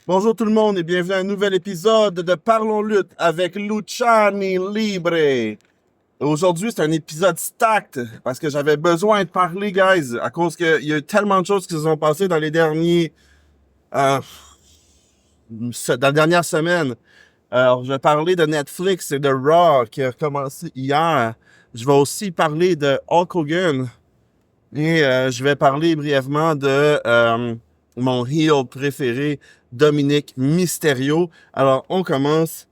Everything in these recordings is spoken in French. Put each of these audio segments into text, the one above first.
Bonjour tout le monde et bienvenue à un nouvel épisode de Parlons Lutte avec Luciani Libre. Aujourd'hui, c'est un épisode stacked parce que j'avais besoin de parler, guys, à cause qu'il y a eu tellement de choses qui se sont passées dans les euh, dans la dernière semaine. Alors, je vais parler de Netflix et de Raw qui a commencé hier. Je vais aussi parler de Hulk Hogan et je vais parler brièvement de mon heel préféré, Dominique Mysterio. Alors, on commence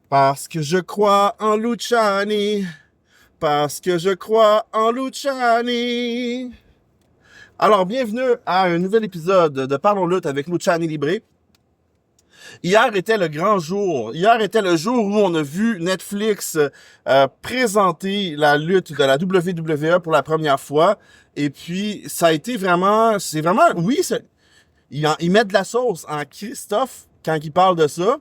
parce que je crois en Luciani. Parce que je crois en Luciani. Alors, bienvenue à un nouvel épisode de Parlons Lutte avec Luciani Libre. Hier était le grand jour. Hier était le jour où on a vu Netflix présenter la lutte de la WWE pour la première fois. Et puis, ça a été vraiment... C'est vraiment... Oui, ils mettent de la sauce en Christophe quand ils parlent de ça.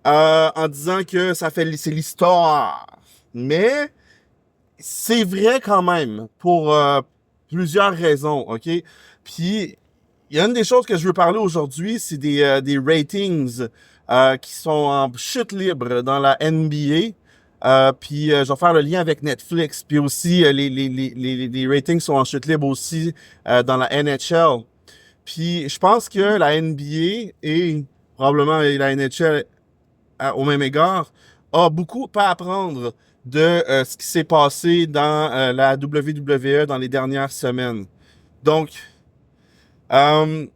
En disant que c'est l'histoire. Mais c'est vrai quand même pour plusieurs raisons, OK? Puis, il y a une des choses que je veux parler aujourd'hui, c'est des ratings qui sont en chute libre dans la NBA. Puis, je vais faire le lien avec Netflix. Puis aussi, les ratings sont en chute libre aussi dans la NHL. Puis, je pense que la NBA et probablement la NHL au même égard, a beaucoup à apprendre de ce qui s'est passé dans la WWE dans les dernières semaines. Donc, euh,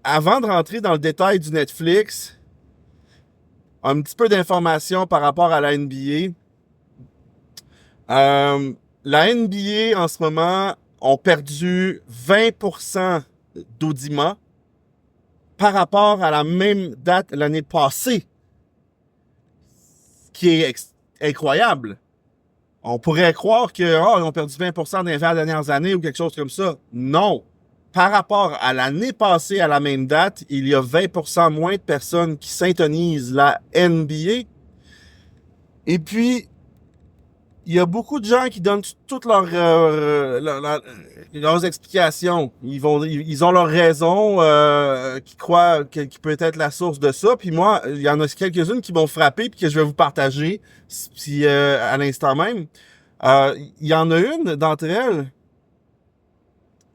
avant de rentrer dans le détail du Netflix, un petit peu d'informations par rapport à la NBA. La NBA, en ce moment, ont perdu 20% d'audimat par rapport à la même date l'année passée, qui est incroyable. On pourrait croire que ils ont perdu 20% dans les 20 dernières années ou quelque chose comme ça. Non. Par rapport à l'année passée à la même date, il y a 20% moins de personnes qui syntonisent la NBA. Et puis, il y a beaucoup de gens qui donnent toutes leurs explications. Ils ont leurs raisons qui croient qui peut être la source de ça. Puis moi, il y en a quelques-unes qui m'ont frappé puis que je vais vous partager à l'instant même. Il y en a une d'entre elles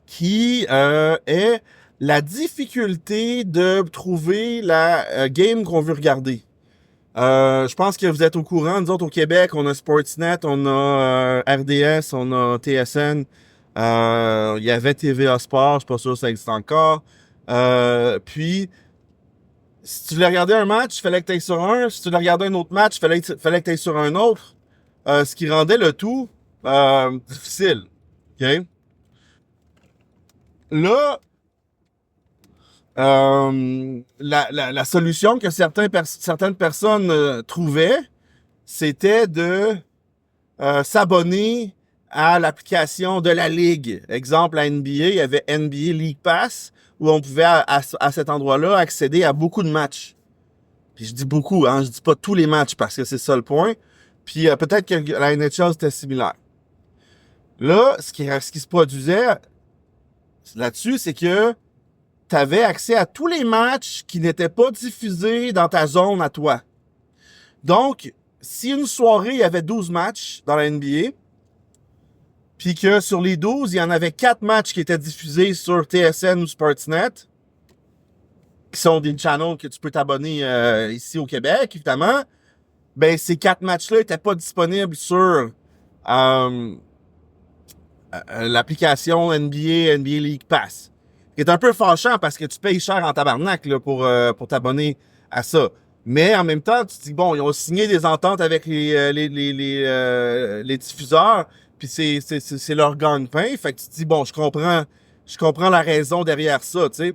qui est la difficulté de trouver la game qu'on veut regarder. Je pense que vous êtes au courant. Nous autres, au Québec, on a Sportsnet, on a RDS, on a TSN. Il y avait TVA Sport, je suis pas sûr que ça existe encore. Puis, si tu voulais regarder un match, il fallait que tu ailles sur un. Si tu voulais regarder un autre match, il fallait que tu ailles sur un autre. Ce qui rendait le tout difficile. OK? Là, la solution que certaines personnes trouvaient, c'était de s'abonner à l'application de la Ligue. Exemple, à NBA, il y avait NBA League Pass, où on pouvait, à cet endroit-là, accéder à beaucoup de matchs. Puis je dis beaucoup, hein, je dis pas tous les matchs, parce que c'est ça le point. Puis peut-être que la NHL, c'était similaire. Là, ce qui se produisait là-dessus, c'est que tu avais accès à tous les matchs qui n'étaient pas diffusés dans ta zone à toi. Donc, si une soirée, il y avait 12 matchs dans la NBA, puis que sur les 12, il y en avait 4 matchs qui étaient diffusés sur TSN ou Sportsnet, qui sont des channels que tu peux t'abonner ici au Québec, évidemment, ben ces 4 matchs-là n'étaient pas disponibles sur l'application NBA League Pass. Ce qui est un peu fâchant parce que tu payes cher en tabarnak là, pour t'abonner à ça. Mais en même temps, tu te dis, bon, ils ont signé des ententes avec les diffuseurs, puis c'est leur gagne-pain. Fait que tu te dis, bon, je comprends la raison derrière ça, tu sais.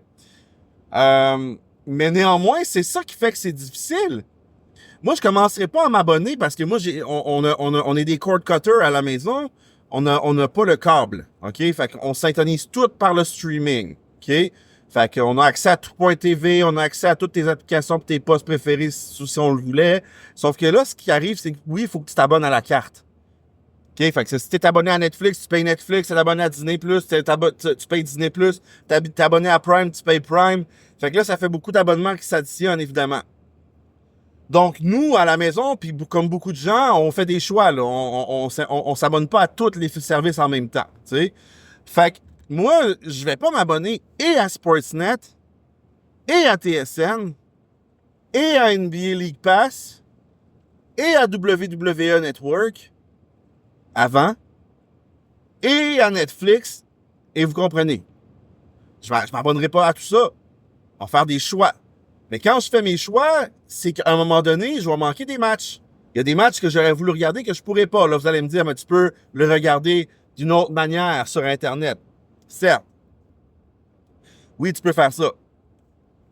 Mais néanmoins, c'est ça qui fait que c'est difficile. Moi, je commencerai pas à m'abonner parce que moi, on est des cord cutters à la maison. On n'a pas le câble, OK? Fait qu'on s'intonise tout par le streaming, OK? Fait qu'on a accès à tout.tv, on a accès à toutes tes applications pour tes postes préférés si on le voulait. Sauf que là, ce qui arrive, c'est que oui, il faut que tu t'abonnes à la carte. OK? Fait que si t'es abonné à Netflix, tu payes Netflix, t'es abonné à Disney+, tu payes Disney+, t'es abonné à Prime, tu payes Prime. Fait que là, ça fait beaucoup d'abonnements qui s'additionnent, évidemment. Donc, nous, à la maison, puis comme beaucoup de gens, on fait des choix, là. On s'abonne pas à tous les services en même temps, tu sais. Fait que moi, je vais pas m'abonner et à Sportsnet, et à TSN, et à NBA League Pass, et à WWE Network, avant, et à Netflix, et vous comprenez. Je m'abonnerai pas à tout ça. On va faire des choix. Mais quand je fais mes choix, c'est qu'à un moment donné, je vais manquer des matchs. Il y a des matchs que j'aurais voulu regarder que je pourrais pas. Là, vous allez me dire, mais tu peux le regarder d'une autre manière sur Internet. Certes. Oui, tu peux faire ça.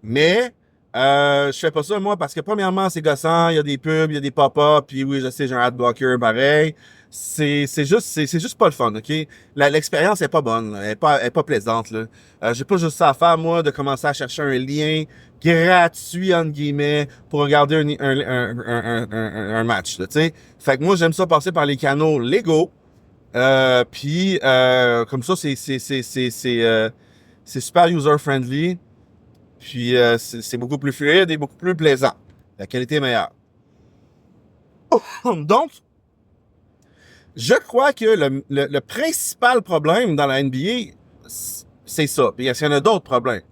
Mais je fais pas ça, moi, parce que premièrement, c'est gossant, il y a des pubs, il y a des pop-up, puis oui, je sais, j'ai un adblocker, pareil. C'est juste pas le fun, OK? L'expérience est pas bonne, là. Elle est pas plaisante, là. J'ai pas juste ça à faire, moi, de commencer à chercher un lien gratuit, entre guillemets, pour regarder un match, là, tu sais. Fait que moi, j'aime ça passer par les canaux légaux, puis comme ça, c'est super user-friendly. Puis c'est beaucoup plus fluide et beaucoup plus plaisant. La qualité est meilleure. Donc, je crois que le principal problème dans la NBA, c'est ça. Puis il y en a d'autres problèmes.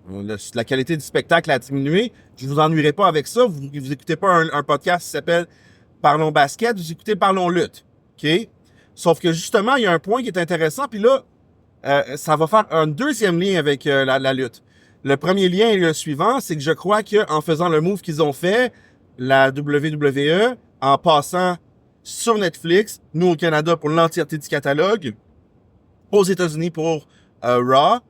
La qualité du spectacle a diminué. Je vous ennuierai pas avec ça. Vous écoutez pas un podcast qui s'appelle Parlons basket, vous écoutez Parlons lutte. OK? Sauf que justement, il y a un point qui est intéressant. Puis là, ça va faire un deuxième lien avec la lutte. Le premier lien est le suivant, c'est que je crois qu'en faisant le move qu'ils ont fait, la WWE, en passant sur Netflix, nous au Canada pour l'entièreté du catalogue, aux États-Unis pour Raw,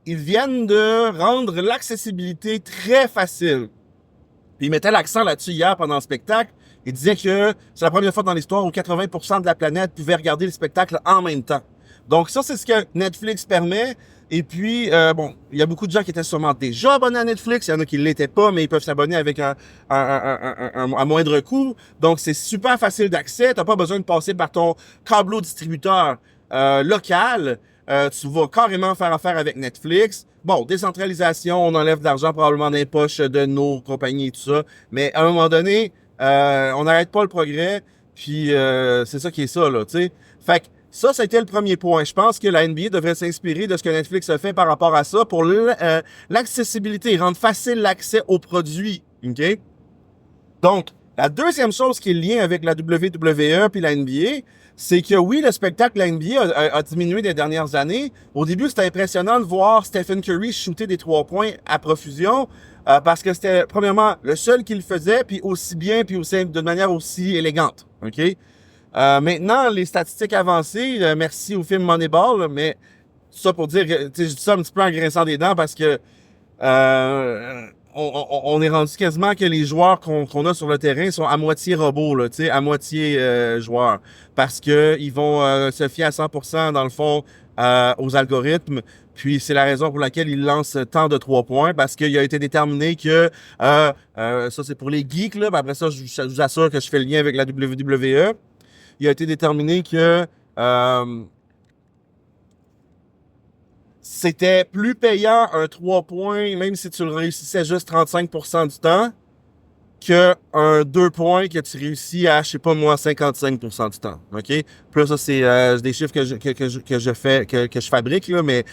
ils viennent de rendre l'accessibilité très facile. Puis ils mettaient l'accent là-dessus hier pendant le spectacle. Ils disaient que c'est la première fois dans l'histoire où 80% de la planète pouvait regarder le spectacle en même temps. Donc ça, c'est ce que Netflix permet. Et puis, bon, il y a beaucoup de gens qui étaient sûrement déjà abonnés à Netflix. Il y en a qui ne l'étaient pas, mais ils peuvent s'abonner avec un moindre coût. Donc, c'est super facile d'accès. Tu n'as pas besoin de passer par ton câbleau distributeur local. Tu vas carrément faire affaire avec Netflix. Bon, décentralisation, on enlève de l'argent probablement dans les poches de nos compagnies et tout ça. Mais à un moment donné, on n'arrête pas le progrès. Puis, c'est ça qui est ça, là, tu sais. Fait que, ça a été le premier point. Je pense que la NBA devrait s'inspirer de ce que Netflix a fait par rapport à ça pour l'accessibilité, rendre facile l'accès aux produits. OK? Donc, la deuxième chose qui est liée avec la WWE puis la NBA, c'est que oui, le spectacle de la NBA a diminué des dernières années. Au début, c'était impressionnant de voir Stephen Curry shooter des 3 points à profusion parce que c'était, premièrement, le seul qui le faisait, puis aussi bien, puis aussi de manière aussi élégante. OK? Maintenant, les statistiques avancées, merci au film Moneyball, mais ça pour dire que, je dis ça un petit peu en grinçant des dents parce que on est rendu quasiment que les joueurs qu'on a sur le terrain sont à moitié robots, là, à moitié joueurs. Parce que ils vont se fier à 100% dans le fond aux algorithmes. Puis c'est la raison pour laquelle ils lancent tant de 3 points, parce qu'il a été déterminé que ça c'est pour les geeks, là. Après ça, je vous assure que je fais le lien avec la WWE. Il a été déterminé que c'était plus payant un 3 points, même si tu le réussissais juste 35% du temps, que un 2 points que tu réussis à, je sais pas moi, 55% du temps. OK? Puis là, ça, c'est des chiffres que je fabrique, là, mais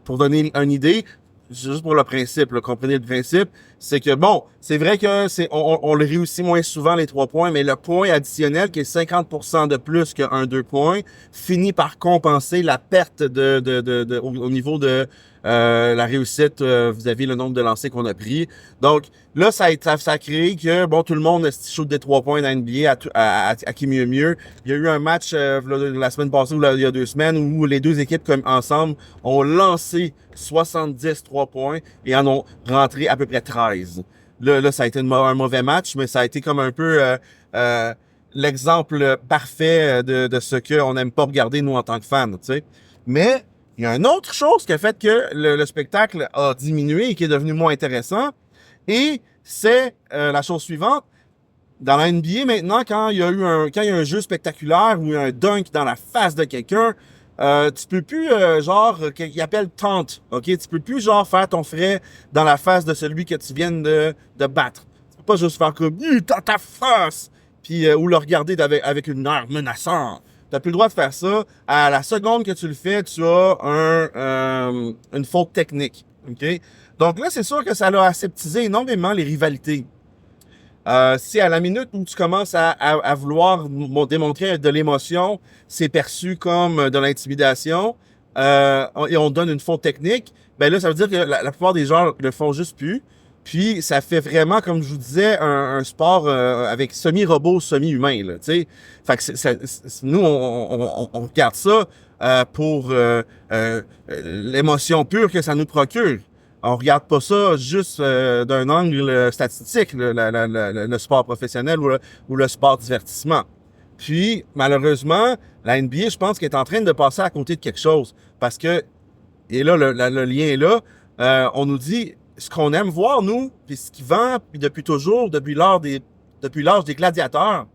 pour donner une idée, juste pour le principe, là, comprenez le principe, c'est que bon, c'est vrai que on le réussit moins souvent les 3 points, mais le point additionnel qui est 50% de plus qu'un 2 points finit par compenser la perte au niveau de la réussite vis-à-vis le nombre de lancers qu'on a pris. Donc là, ça a créé que bon, tout le monde shoot des 3 points dans la NBA à qui mieux. Il y a eu un match la semaine passée ou il y a 2 semaines où les deux équipes comme ensemble ont lancé 70 3 points et en ont rentré à peu près 13. Là ça a été un mauvais match, mais ça a été comme un peu l'exemple parfait de ce qu'on n'aime pas regarder, nous, en tant que fans, tu sais. Mais il y a une autre chose qui a fait que le spectacle a diminué et qui est devenu moins intéressant, et c'est la chose suivante. dans la NBA maintenant, quand il y a un jeu spectaculaire ou un dunk dans la face de quelqu'un, tu peux plus, qu'il appelle taunt, ok? Tu peux plus, faire ton frais dans la face de celui que tu viens de battre. Tu peux pas juste faire comme, dans ta face! Puis, ou le regarder avec une air menaçante. T'as plus le droit de faire ça. À la seconde que tu le fais, tu as une faute technique, ok? Donc là, c'est sûr que ça a aseptisé énormément les rivalités. Si à la minute où tu commences à vouloir démontrer de l'émotion, c'est perçu comme de l'intimidation, et on donne une faute technique, ben là, ça veut dire que la plupart des gens le font juste plus. Puis, ça fait vraiment, comme je vous disais, un sport avec semi-robot, semi-humain, là, tu sais. Fait que nous, on regarde ça pour l'émotion pure que ça nous procure. On regarde pas ça juste d'un angle statistique, le sport professionnel ou le sport divertissement. Puis, malheureusement, la NBA, je pense qu'elle est en train de passer à côté de quelque chose. Parce que, et là, le lien est là, on nous dit ce qu'on aime voir, nous, puis ce qui vend, puis depuis toujours, depuis l'âge des gladiateurs.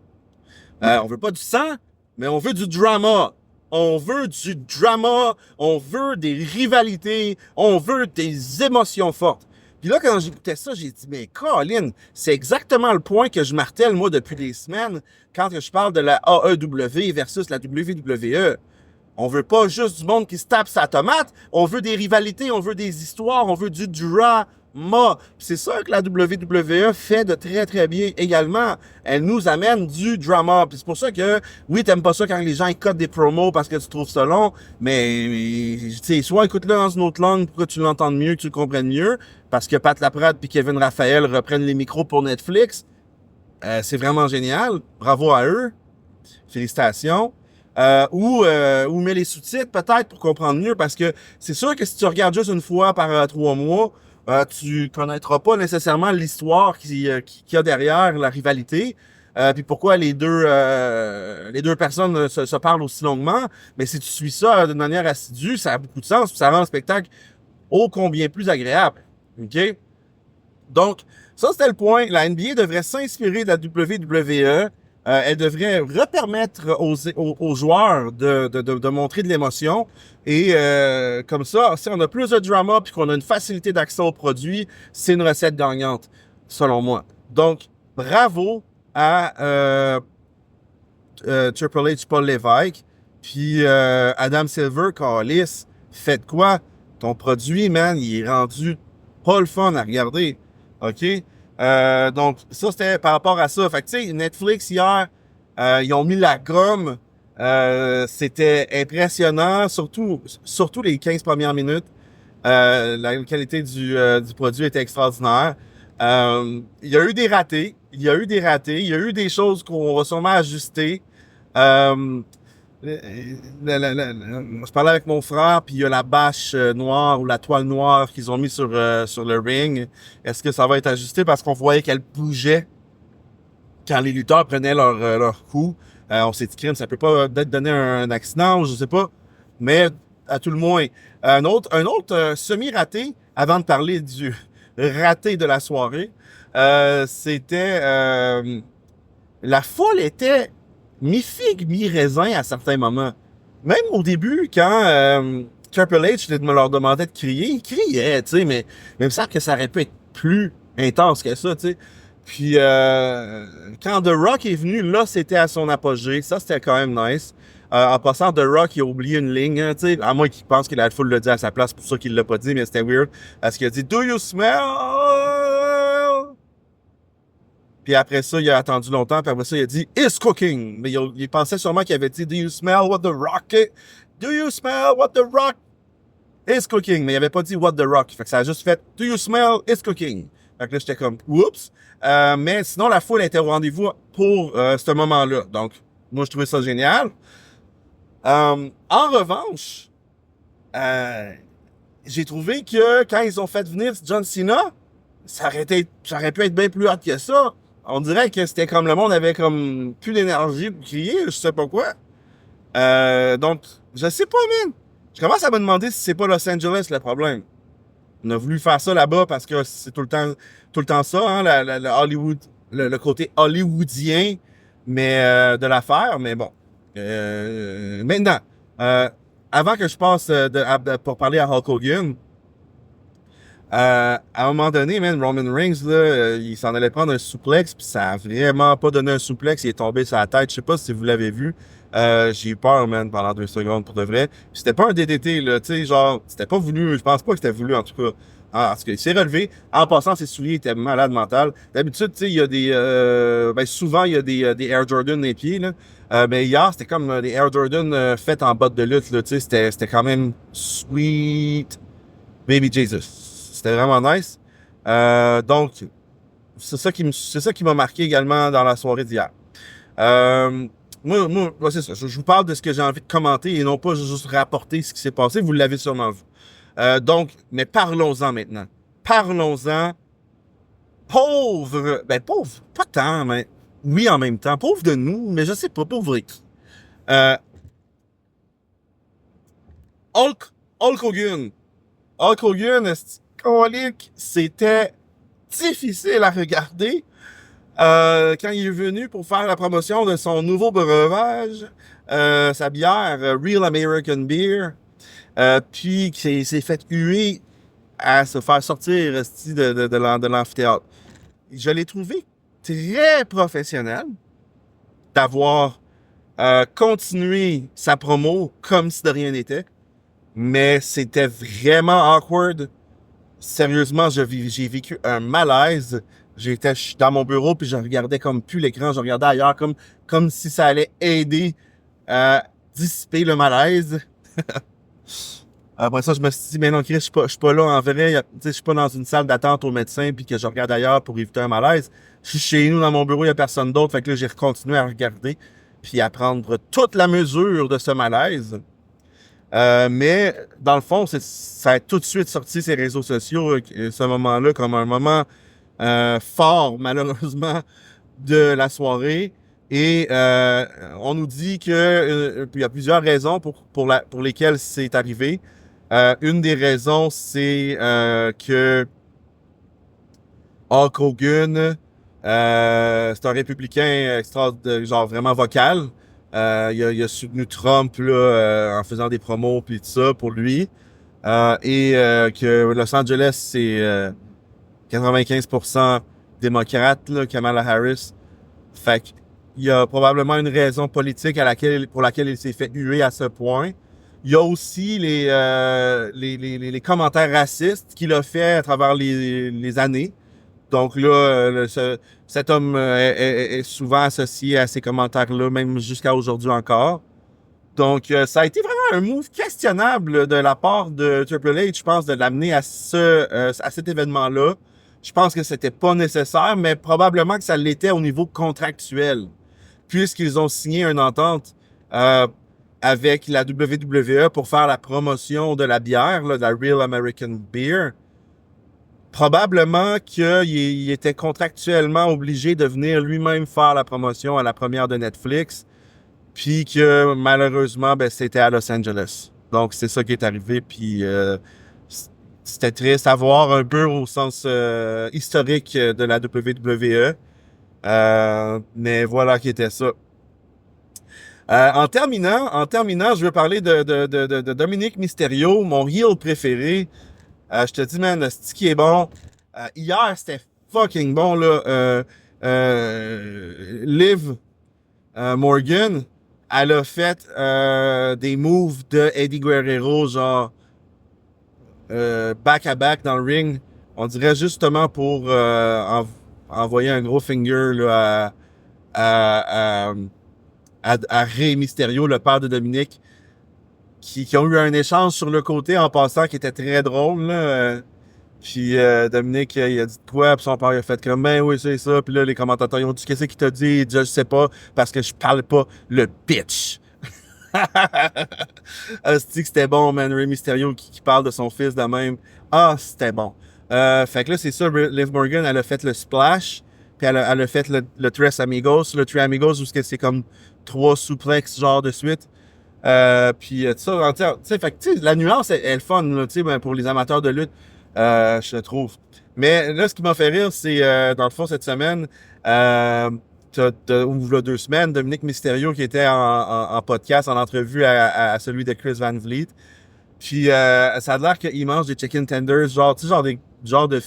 On veut pas du sang, mais on veut du drama. On veut du drama, on veut des rivalités, on veut des émotions fortes. Puis là, quand j'écoutais ça, j'ai dit, mais Colin, c'est exactement le point que je martèle, moi, depuis des semaines, quand je parle de la AEW versus la WWE. On veut pas juste du monde qui se tape sa tomate, on veut des rivalités, on veut des histoires, on veut du drama. C'est ça que la WWE fait de très très bien également. Elle nous amène du drama. Puis c'est pour ça que, oui, t'aimes pas ça quand les gens ils cotent des promos parce que tu trouves ça long, mais tu sais, soit écoute-le dans une autre langue pour que tu l'entendes mieux, que tu le comprennes mieux, parce que Pat Laprade puis Kevin Raphaël reprennent les micros pour Netflix. C'est vraiment génial. Bravo à eux. Félicitations. Ou mets les sous-titres peut-être pour comprendre mieux, parce que c'est sûr que si tu regardes juste une fois par 3 mois, tu connaîtras pas nécessairement l'histoire qu'il y a derrière la rivalité, puis pourquoi les deux personnes se parlent aussi longuement. Mais si tu suis ça de manière assidue, ça a beaucoup de sens, puis ça rend le spectacle ô combien plus agréable. OK? Donc, ça, c'était le point. La NBA devrait s'inspirer de la WWE. Elle devrait repermettre aux joueurs de montrer de l'émotion. Et comme ça, si on a plus de drama puis qu'on a une facilité d'accès aux produits, c'est une recette gagnante, selon moi. Donc, bravo à Triple H, Paul Levesque, puis Adam Silver, Callis. Faites quoi? Ton produit, man, il est rendu pas le fun à regarder. OK? Donc, ça, c'était par rapport à ça. Fait que, tu sais, Netflix, hier, ils ont mis la gomme. C'était impressionnant, surtout les 15 premières minutes. La qualité du produit était extraordinaire. Il y a eu des ratés. Il y a eu des choses qu'on va sûrement ajuster. Je parlais avec mon frère, puis il y a la bâche noire ou la toile noire qu'ils ont mis sur le ring. Est-ce que ça va être ajusté? Parce qu'on voyait qu'elle bougeait quand les lutteurs prenaient leur coup. On s'est dit, crime, ça peut pas peut-être donner un accident, je sais pas. Mais à tout le moins. Un autre semi-raté, avant de parler du raté de la soirée, c'était... la foule était mi-figue, mi-raisin à certains moments. Même au début, quand Triple H me leur demandait de crier, ils criaient, tu sais, mais il me semble que ça aurait pu être plus intense que ça, tu sais. Puis, quand The Rock est venu, là, c'était à son apogée. Ça, c'était quand même nice. En passant, The Rock, il a oublié une ligne, hein, tu sais, à moins qu'il pense que la foule l'a dit à sa place, pour ça qu'il l'a pas dit, mais c'était weird. Parce qu'il a dit « Do you smell? » Puis après ça, il a attendu longtemps. Puis après ça, il a dit « It's cooking ». Mais il pensait sûrement qu'il avait dit « Do you smell what the rock is? Do you smell what the rock is cooking ». Mais il avait pas dit « What the rock ». Fait que ça a juste fait « Do you smell it's cooking ». Fait que là, j'étais comme « Oups ». Mais sinon, la foule était au rendez-vous pour ce moment-là. Donc, moi, je trouvais ça génial. En revanche, j'ai trouvé que quand ils ont fait venir John Cena, ça aurait pu être bien plus hot que ça. On dirait que c'était comme le monde avait comme plus d'énergie pour crier, je sais pas quoi. Donc, je sais pas, man. Je commence à me demander si c'est pas Los Angeles le problème. On a voulu faire ça là-bas parce que c'est tout le temps ça, hein, la le côté hollywoodien de l'affaire. Mais bon. Maintenant, euh, avant que je passe pour parler à Hulk Hogan, à un moment donné, man, Roman Reigns, là, il s'en allait prendre un souplex, puis ça a vraiment pas donné un souplex, il est tombé sur la tête. Je sais pas si vous l'avez vu. J'ai eu peur, man, pendant 2 secondes, pour de vrai. Puis c'était pas un DDT, là, tu sais, genre, c'était pas voulu, je pense pas que c'était voulu, en tout cas. En tout cas, il s'est relevé. En passant, ses souliers étaient malades mental. D'habitude, tu sais, il y a ben, souvent, il y a des Air Jordan dans les pieds, là. Mais hier, c'était comme des Air Jordan faits en bottes de lutte, là, tu sais, c'était quand même sweet baby Jesus. C'était vraiment nice. Donc, c'est ça qui m'a marqué également dans la soirée d'hier. Moi, c'est ça. Je vous parle de ce que j'ai envie de commenter et non pas juste rapporter ce qui s'est passé. Vous l'avez sûrement vu. Donc, mais parlons-en maintenant. Parlons-en. Pauvre, pas tant, mais oui en même temps. Pauvre de nous, mais je sais pas, pauvre qui. Euh, Hulk, Hulk Hogan. Hulk Hogan, colique, c'était difficile à regarder quand il est venu pour faire la promotion de son nouveau breuvage, sa bière Real American Beer, puis qu'il s'est fait huer à se faire sortir de l'amphithéâtre. Je l'ai trouvé très professionnel d'avoir continué sa promo comme si de rien n'était, mais c'était vraiment awkward. Sérieusement, j'ai vécu un malaise. J'étais dans mon bureau puis je regardais comme plus l'écran, je regardais ailleurs comme si ça allait aider à dissiper le malaise. Après ça, je me suis dit, mais non, Chris, je suis pas là en vrai. Je suis pas dans une salle d'attente au médecin puis que je regarde ailleurs pour éviter un malaise. Je suis chez nous dans mon bureau, il y a personne d'autre. Fait que là, j'ai continué à regarder puis à prendre toute la mesure de ce malaise. Mais dans le fond, ça a tout de suite sorti ces réseaux sociaux, ce moment-là, comme un moment fort, malheureusement, de la soirée. Et on nous dit que il y a plusieurs raisons pour lesquelles c'est arrivé. Une des raisons, c'est que Hulk Hogan, c'est un républicain genre vraiment vocal. Il a soutenu Trump là, en faisant des promos puis tout ça pour lui. Que Los Angeles, c'est 95% démocrate, là, Kamala Harris. Fait qu'il y a probablement une raison politique pour laquelle il s'est fait huer à ce point. Il y a aussi les commentaires racistes qu'il a fait à travers les années. Donc là, cet homme est souvent associé à ces commentaires-là, même jusqu'à aujourd'hui encore. Donc, ça a été vraiment un move questionnable de la part de Triple H, je pense, de l'amener à cet événement-là. Je pense que c'était pas nécessaire, mais probablement que ça l'était au niveau contractuel, puisqu'ils ont signé une entente avec la WWE pour faire la promotion de la bière, là, de la Real American Beer. Probablement qu'il était contractuellement obligé de venir lui-même faire la promotion à la première de Netflix, puis que malheureusement, ben, c'était à Los Angeles. Donc, c'est ça qui est arrivé, puis c'était triste à voir un peu au sens historique de la WWE. Mais voilà qui était ça. En terminant, je veux parler de Dominique Mysterio, mon heel préféré. Je te dis, man, c'est qui est bon. Hier, c'était fucking bon, là. Liv Morgan, elle a fait des moves de Eddie Guerrero, genre back-à-back dans le ring. On dirait justement pour envoyer un gros finger là, à Rey Mysterio, le père de Dominique, qui ont eu un échange sur le côté en passant qui était très drôle. Là. Puis Dominique, il a dit quoi? Puis son père il a fait comme, ben oui, c'est ça. Puis là, les commentateurs, ils ont dit, qu'est-ce qu'il t'a dit? Il dit, je sais pas, parce que je parle pas le bitch. C'est que c'était bon, man. Rey Mysterio qui parle de son fils de même. Ah, c'était bon. Fait que là, c'est ça, Liv Morgan, elle a fait le splash. Puis elle a fait le Tres Amigos. Le Tres Amigos, où c'est comme 3 souplex genre de suite. Puis ça, tu sais, fait que, tu sais, la nuance est fun, là, tu sais, ben, pour les amateurs de lutte. je trouve. Mais là, ce qui m'a fait rire, c'est, dans le fond, cette semaine, ou là, 2 semaines, Dominique Mysterio qui était en podcast, en entrevue à celui de Chris Van Vliet. Puis, ça a l'air qu'il mange des chicken tenders, genre, tu sais, genre de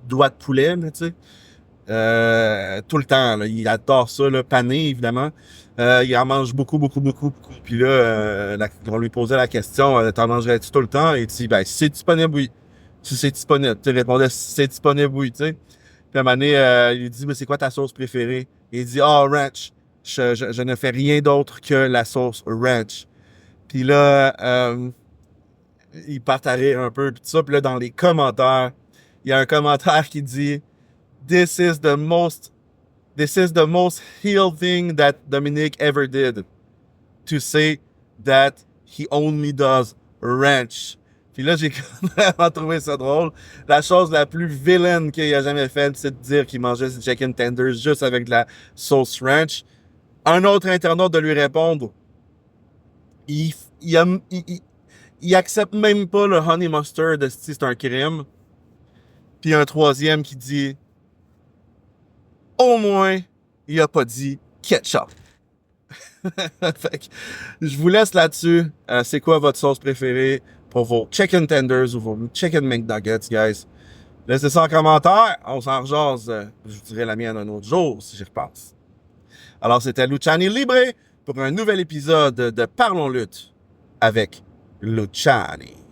doigts de poulet, là, tu sais. Tout le temps, là. Il adore ça, là, pané, évidemment. Il en mange beaucoup, beaucoup, beaucoup, beaucoup. Puis là, on lui posait la question, t'en mangerais-tu tout le temps? Et il dit, ben, si c'est disponible, oui. Si c'est disponible. Tu répondais, si c'est disponible, oui, tu sais. Puis à un moment donné, il lui dit, mais c'est quoi ta sauce préférée? Et il dit, oh, ranch. Je ne fais rien d'autre que la sauce ranch. Puis là, ils partent à rire un peu, tout ça. Puis là, dans les commentaires, il y a un commentaire qui dit, This is the most heel thing that Dominic ever did. To say that he only does ranch. Puis là, j'ai vraiment trouvé ça drôle. La chose la plus vilaine qu'il a jamais faite, c'est de dire qu'il mangeait ses chicken tenders juste avec de la sauce ranch. Un autre internaute de lui répondre, il, il, il accepte même pas le honey mustard, c'est un crime. Puis un troisième qui dit, au moins, il a pas dit ketchup. Fait que, je vous laisse là-dessus. C'est quoi votre sauce préférée pour vos chicken tenders ou vos chicken McNuggets, guys? Laissez ça en commentaire. On s'en rejase. Je vous dirai la mienne un autre jour si j'y repasse. Alors, c'était Luciani Libre pour un nouvel épisode de Parlons Lutte avec Luciani.